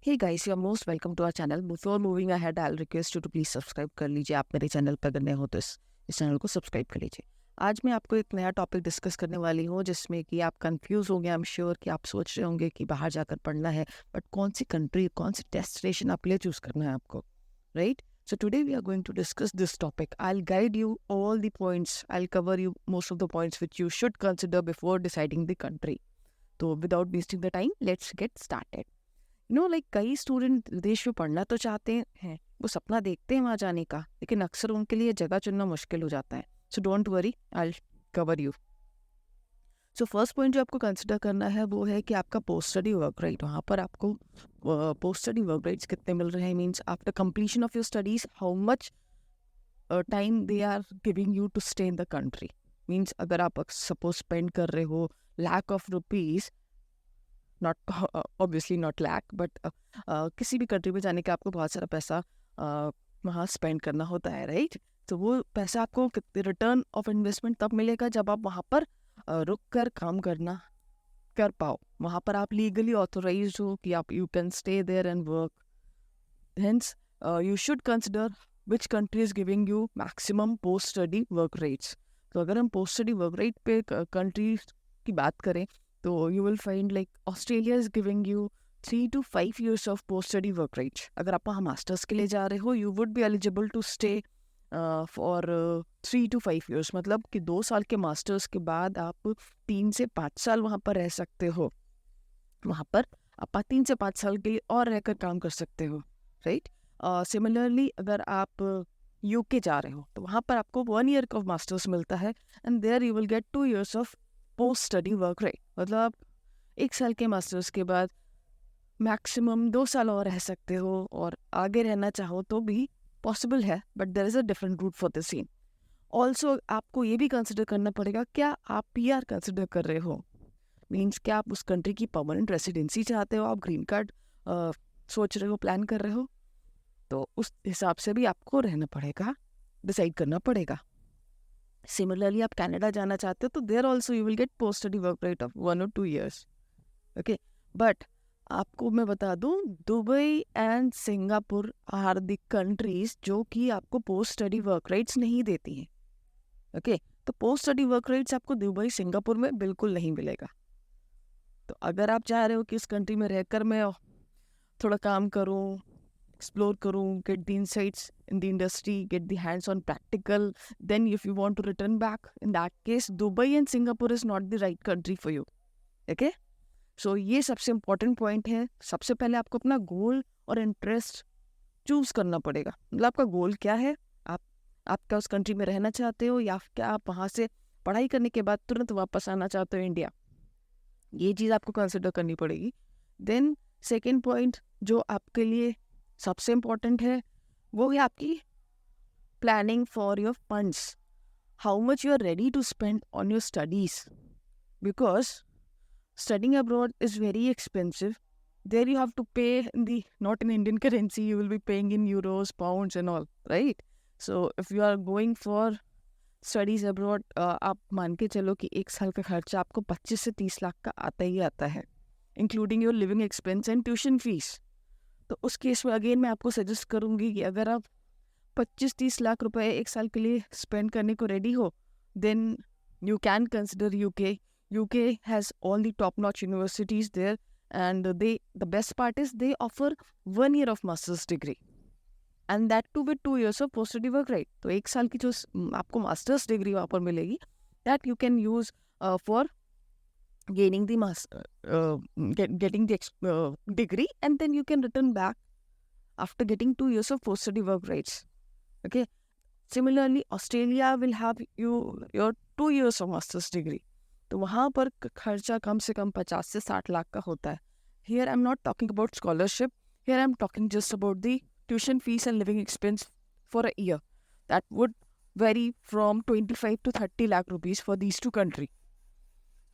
Hey guys, you are most welcome to our channel. Before moving ahead, I'll request you to please subscribe कर लीजिए. आप मेरे channel पर अगर नए हो तो इस चैनल को सब्सक्राइब कर लीजिए. आज मैं आपको एक नया टॉपिक डिस्कस करने वाली हूँ जिसमें कि आप कंफ्यूज होंगे. आई एम श्योर कि आप सोच रहे होंगे कि बाहर जाकर पढ़ना है, बट कौन सी कंट्री, कौन सी डेस्टिनेशन आपके लिए चूज करना है आपको, right? So today we are going to discuss this topic. I'll guide you all the points. I'll cover you most of the points which you should consider before deciding the country. So without wasting the time, let's get started. कई student विदेश में पढ़ना तो चाहते हैं, वो सपना देखते हैं वहाँ जाने का, लेकिन अक्सर उनके लिए जगह चुनना मुश्किल हो जाता है. So don't worry, I cover you. So first point जो आपको कंसिडर करना है वो है कि आपका पोस्ट स्टडी वर्क राइट. वहाँ पर आपको पोस्ट स्टडी वर्क राइट्स कितने मिल रहे हैं. Means after completion of your studies how much time they are giving you to stay in the country. Means अगर आप सपोज स्पेंड कर रहे हो lakh of rupees, not obviously not lakh, but किसी भी कंट्री में जाने का आपको बहुत सारा पैसा वहाँ स्पेंड करना होता है, राइट? तो वो पैसा आपको रिटर्न ऑफ इन्वेस्टमेंट तब मिलेगा जब आप वहाँ पर रुक कर काम करना कर पाओ. वहाँ पर आप लीगली ऑथोराइज हो कि आप you can stay there and work. Hence you should consider which country is giving you maximum post study work rights. तो अगर हम पोस्ट स्टडी वर्क रेट पे कंट्री की बात करें तो you will find like Australia is giving you 3 to 5 years of post study work rate. अगर आप वहाँ मास्टर्स के लिए जा रहे हो you would be eligible to stay for 3 to 5 years. मतलब कि 2 साल के मास्टर्स के बाद आप 3 से 5 साल वहाँ पर रह सकते हो. वहाँ पर आप 3 से 5 साल के लिए और रहकर काम कर सकते हो, राइट? सिमिलरली अगर आप यूके जा रहे हो तो वहाँ पर आपको 1 ईयर का मास्टर्स मिलता है and there you will get 2 years of post study work right. मतलब आप 1 साल के मास्टर्स के बाद मैक्सिमम 2 साल और रह सकते हो, और आगे रहना चाहो तो भी पॉसिबल है, but there is a different route for the same. Also आपको ये भी कंसिडर करना पड़ेगा क्या आप पीआर कंसिडर कर रहे हो. मीन्स क्या आप उस कंट्री की परमानेंट रेसिडेंसी चाहते हो, आप ग्रीन कार्ड सोच रहे हो, प्लान कर रहे हो, तो उस हिसाब से भी आपको रहना पड़ेगा, डिसाइड करना पड़ेगा. सिमिलरली आप कनाडा जाना चाहते हो तो there also you will get post study work right of 1 or 2 years. Okay, but आपको मैं बता दूं Dubai and Singapore are the countries जो कि आपको पोस्ट स्टडी वर्क राइट्स नहीं देती हैं. ओके, तो पोस्ट स्टडी वर्क राइट्स आपको दुबई सिंगापुर में बिल्कुल नहीं मिलेगा. तो अगर आप चाह रहे हो कि इस कंट्री में रहकर मैं थोड़ा काम करूं, explore करूँ, get the insights in the industry, get the hands-on practical, then if you want to return back, in that case, Dubai and Singapore is not the right country for you. Okay? So ये सबसे important point है. सबसे पहले आपको अपना गोल और interest choose करना पड़ेगा. मतलब आपका गोल क्या है, आपका उस कंट्री में रहना चाहते हो या क्या आप वहाँ से पढ़ाई करने के बाद तुरंत वापस आना चाहते हो इंडिया. ये चीज़ आपको कंसिडर करनी पड़ेगी. देन सेकेंड पॉइंट जो आपके लिए सबसे इम्पॉर्टेंट है वो है आपकी planning for your funds. How much you are ready to spend on your studies, because studying abroad is very expensive. There you have to pay in the not in Indian currency, you will be paying in euros, pounds and all, right? So if you are going for studies abroad, आप मान के चलो कि 1 साल का खर्चा आपको 25 से 30 लाख का आता ही आता है, including your living expense and tuition fees. तो उस केस में अगेन मैं आपको सजेस्ट करूँगी कि अगर आप 25-30 लाख रुपए 1 साल के लिए स्पेंड करने को रेडी हो, then you can consider UK. UK has all the top notch universities there and the best part is they offer 1 year of masters degree and that too with 2 years of post study work right. तो 1 साल की जो आपको masters degree वहाँ पर मिलेगी, that you can use for gaining the getting the degree, and then you can return back after getting 2 years of post study work rights. Okay, similarly Australia will have your 2 years of master's degree. तो वहाँ पर खर्चा कम से कम 50 से 60 लाख का होता है. Here I'm not talking about scholarship, here I'm talking just about the tuition fees and living expense for a year. That would vary from 25 to 30 lakh rupees for these two countries.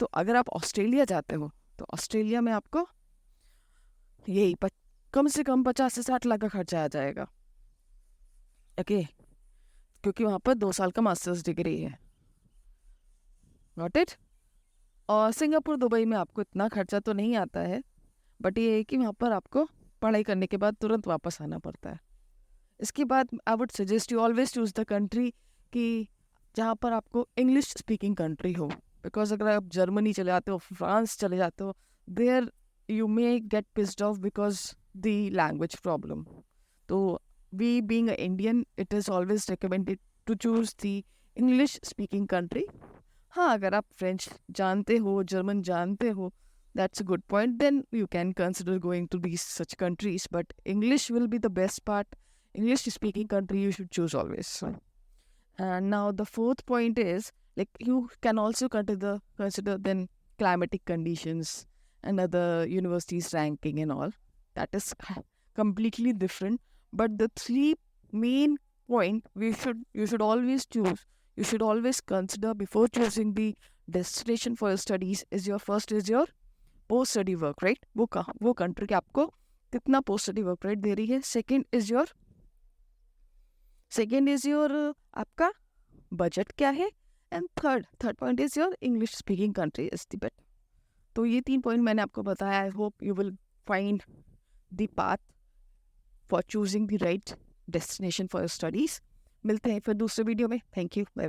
तो अगर आप Australia जाते हो तो Australia में आपको यही कम से कम 50 से 60 लाख का खर्चा आ जाएगा. ओके, क्योंकि वहाँ पर 2 साल का मास्टर्स डिग्री है. Not it. और सिंगापुर दुबई में आपको इतना खर्चा तो नहीं आता है, बट ये है कि वहाँ पर आपको पढ़ाई करने के बाद तुरंत वापस आना पड़ता है। इसके बाद I would suggest you always choose the country कि जहाँ पर आपको इंग्लिश स्पीकिंग कंट्री हो, बिकॉज अगर आप जर्मनी चले जाते हो, फ्रांस चले जाते हो, there you may get pissed off because the language problem. तो we being a Indian, it is always recommended to choose the English speaking country. हाँ, अगर आप फ्रेंच जानते हो, जर्मन जानते हो, that's a good point, then you can consider going to these such countries, but English will be the best part. English speaking country you should choose always. And now the fourth point is, like, you can also consider then climatic conditions and other universities ranking and all. That is completely different, but the three main point you should always choose, you should always consider before choosing the destination for your studies is your post study work right, वो country के आपको कितना post study work right they रही है। Second is your आपका budget क्या है, and third point is your English speaking country is the better. तो ये 3 पॉइंट मैंने आपको बताया। I hope you will find the path for choosing the right destination for your studies. मिलते हैं फिर दूसरे वीडियो में। Thank you. बाय।